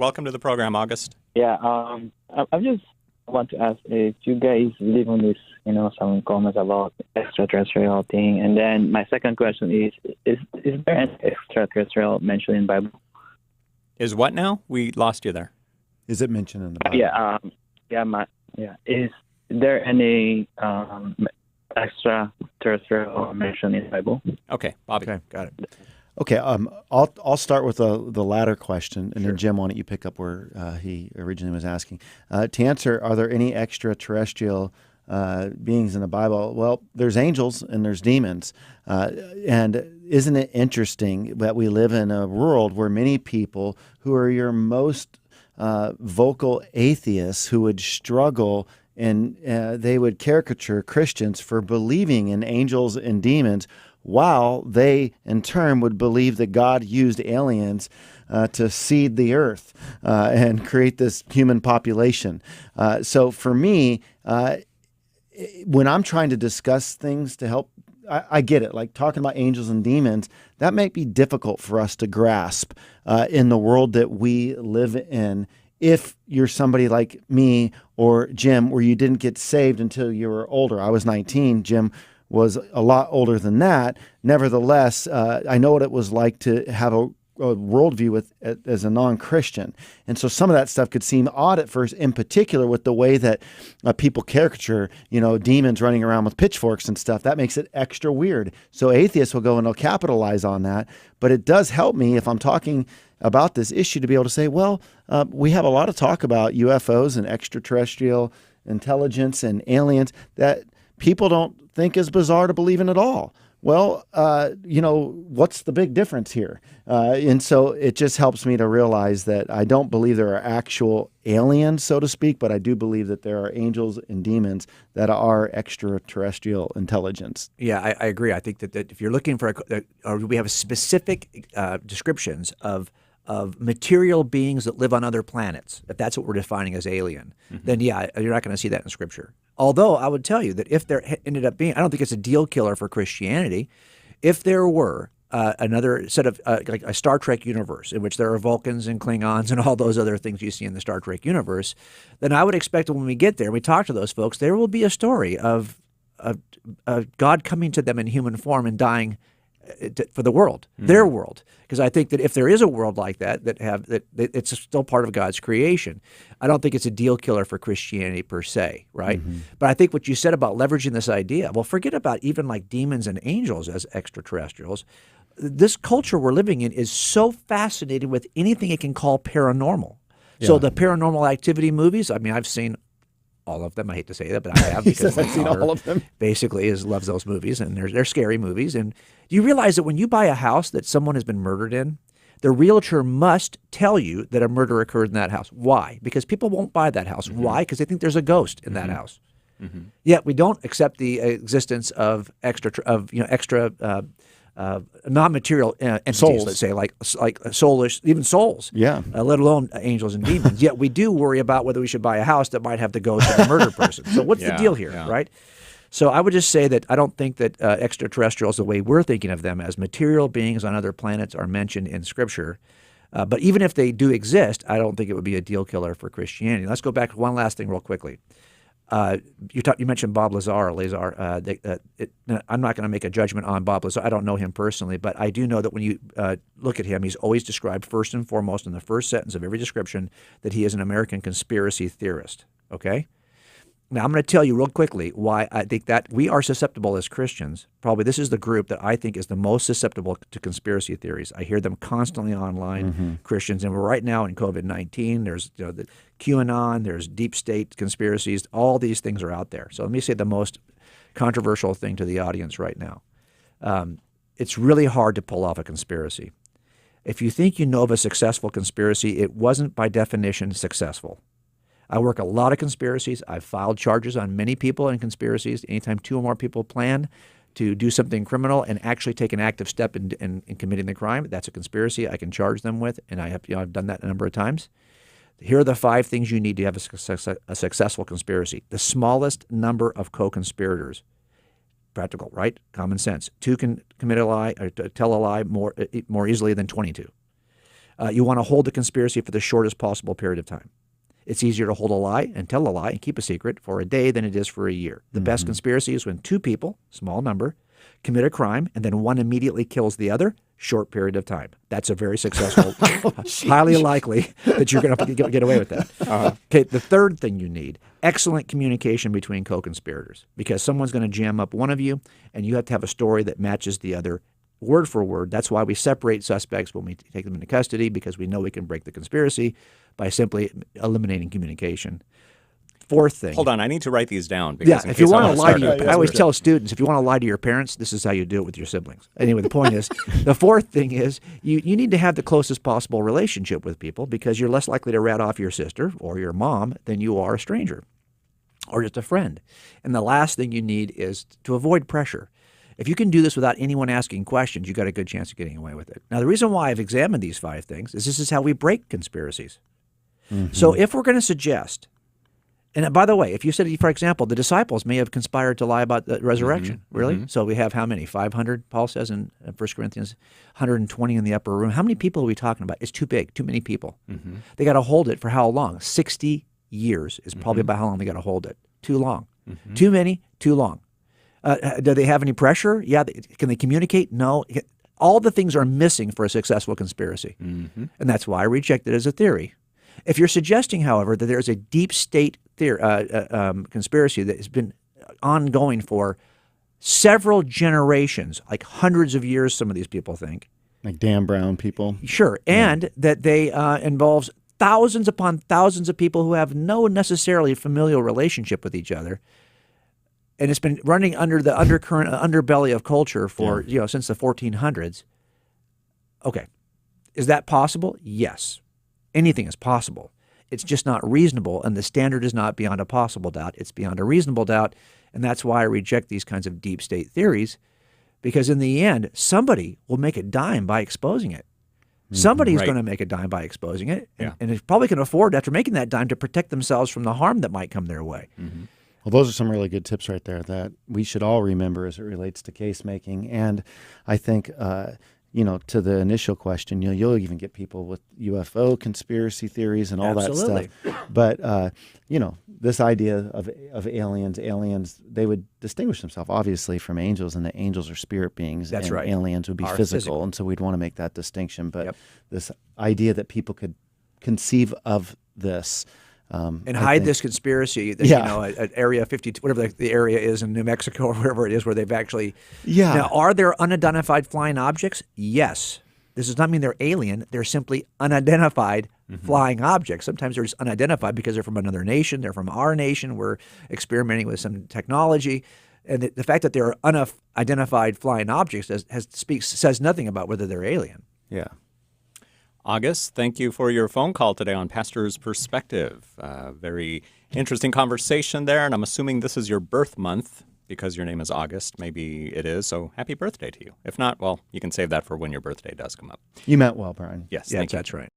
Welcome to the program, August. Yeah, I just want to ask if you guys live on this, some comments about extraterrestrial thing. And then my second question is there an extraterrestrial mentioned in the Bible? Is what now? We lost you there. Is it mentioned in the Bible? Is there any extraterrestrial mentioned in the Bible? Okay, Bobby. Okay, got it. Okay, I'll start with the latter question, and then Jim, why don't you pick up where he originally was asking? To answer, are there any extraterrestrial beings in the Bible? Well, there's angels and there's demons, and isn't it interesting that we live in a world where many people who are your most vocal atheists who would struggle and they would caricature Christians for believing in angels and demons, while they, in turn, would believe that God used aliens to seed the earth and create this human population. So for me, when I'm trying to discuss things to help, I get it, like talking about angels and demons, that might be difficult for us to grasp in the world that we live in. If you're somebody like me or Jim, where you didn't get saved until you were older. I was 19, Jim was a lot older than that. Nevertheless, I know what it was like to have a worldview as a non-Christian. And so some of that stuff could seem odd at first, in particular with the way that people caricature, demons running around with pitchforks and stuff. That makes it extra weird. So atheists will go and they'll capitalize on that. But it does help me if I'm talking about this issue to be able to say, well, we have a lot of talk about UFOs and extraterrestrial intelligence and aliens that people don't think is bizarre to believe in at all. Well, what's the big difference here? And so it just helps me to realize that I don't believe there are actual aliens, so to speak, but I do believe that there are angels and demons that are extraterrestrial intelligence. Yeah, I agree. I think that if you're looking for, we have specific descriptions of material beings that live on other planets, if that's what we're defining as alien, then yeah, you're not going to see that in Scripture. Although I would tell you that if there ended up being, I don't think it's a deal killer for Christianity, if there were another set of, like a Star Trek universe in which there are Vulcans and Klingons and all those other things you see in the Star Trek universe, then I would expect that when we get there and we talk to those folks, there will be a story of God coming to them in human form and dying for the world, their world. Because I think that if there is a world like that, that it's still part of God's creation, I don't think it's a deal killer for Christianity per se, right? But I think what you said about leveraging this idea, well, forget about even like demons and angels as extraterrestrials. This culture we're living in is so fascinated with anything it can call paranormal. Yeah. So the paranormal activity movies, I mean, I've seen all of them. I hate to say that, but I have, because I've seen all of them. Basically loves those movies, and they're scary movies. And do you realize that when you buy a house that someone has been murdered in, the realtor must tell you that a murder occurred in that house? Why? Because people won't buy that house. Why? Because they think there's a ghost in that house. Yet we don't accept the existence of extra non-material entities, souls. Let's say, like soulish, even souls, let alone angels and demons. Yet we do worry about whether we should buy a house that might have the ghost of a murdered person. So what's the deal here, right? So I would just say that I don't think that extraterrestrials, the way we're thinking of them as material beings on other planets, are mentioned in Scripture. But even if they do exist, I don't think it would be a deal killer for Christianity. Let's go back to one last thing real quickly. You mentioned Bob Lazar. I'm not going to make a judgment on Bob Lazar. I don't know him personally, but I do know that when you look at him, he's always described first and foremost in the first sentence of every description that he is an American conspiracy theorist. Okay? Now, I'm going to tell you real quickly why I think that we are susceptible as Christians. Probably this is the group that I think is the most susceptible to conspiracy theories. I hear them constantly online, Christians, and we're right now in COVID-19. There's the QAnon, there's deep state conspiracies. All these things are out there. So let me say the most controversial thing to the audience right now. It's really hard to pull off a conspiracy. If you think you know of a successful conspiracy, it wasn't by definition successful. I work a lot of conspiracies. I've filed charges on many people in conspiracies. Anytime two or more people plan to do something criminal and actually take an active step in committing the crime, that's a conspiracy I can charge them with, and I've done that a number of times. Here are the 5 things you need to have a successful conspiracy. The smallest number of co-conspirators. Practical, right? Common sense. 2 can commit a lie or tell a lie more easily than 22. You want to hold the conspiracy for the shortest possible period of time. It's easier to hold a lie and tell a lie and keep a secret for a day than it is for a year. The best conspiracy is when two people, small number, commit a crime and then one immediately kills the other, short period of time. That's a very successful, highly likely that you're going to get away with that. Okay, the third thing you need, excellent communication between co-conspirators, because someone's going to jam up one of you and you have to have a story that matches the other word for word. That's why we separate suspects when we take them into custody, because we know we can break the conspiracy by simply eliminating communication. Fourth thing. Hold on, I need to write these down. Because if you want to lie to your, I always tell students, if you want to lie to your parents, this is how you do it with your siblings. Anyway, the point is, the fourth thing is you need to have the closest possible relationship with people, because you're less likely to rat off your sister or your mom than you are a stranger or just a friend. And the last thing you need is to avoid pressure. If you can do this without anyone asking questions, you got a good chance of getting away with it. Now, the reason why I've examined these 5 things is this is how we break conspiracies. So if we're going to suggest, and by the way, if you said, for example, the disciples may have conspired to lie about the resurrection, really? So we have how many? 500, Paul says in 1 Corinthians, 120 in the upper room. How many people are we talking about? It's too big, too many people. They got to hold it for how long? 60 years is probably about how long they got to hold it. Too long. Too many, too long. Do they have any pressure? Yeah. Can they communicate? No. All the things are missing for a successful conspiracy. And that's why I reject it as a theory. If you're suggesting, however, that there's a deep state conspiracy that has been ongoing for several generations, like hundreds of years, some of these people think. Like Dan Brown people? Sure. And that they involves thousands upon thousands of people who have no necessarily familial relationship with each other. And it's been running under the undercurrent, underbelly of culture for, since the 1400s. Okay. Is that possible? Yes. Anything is possible. It's just not reasonable, and the standard is not beyond a possible doubt. It's beyond a reasonable doubt, and that's why I reject these kinds of deep state theories, because in the end, somebody will make a dime by exposing it. Somebody's going to make a dime by exposing it, and they probably can afford, after making that dime, to protect themselves from the harm that might come their way. Well, those are some really good tips right there that we should all remember as it relates to case making. And I think, to the initial question, you'll even get people with UFO conspiracy theories and all that stuff. But, this idea of aliens, they would distinguish themselves obviously from angels, and the angels are spirit beings. That's and right. Aliens would be physical. And so we'd want to make that distinction. But this idea that people could conceive of this. And hide this conspiracy that, at Area 52, whatever the area is in New Mexico or wherever it is where they've actually... Now, are there unidentified flying objects? Yes. This does not mean they're alien. They're simply unidentified flying objects. Sometimes they're just unidentified because they're from another nation. They're from our nation. We're experimenting with some technology. And the fact that they're unidentified flying objects says nothing about whether they're alien. Yeah. August, thank you for your phone call today on Pastor's Perspective. Very interesting conversation there, and I'm assuming this is your birth month because your name is August. Maybe it is, so happy birthday to you. If not, well, you can save that for when your birthday does come up. You meant well, Brian. Yes, that's right.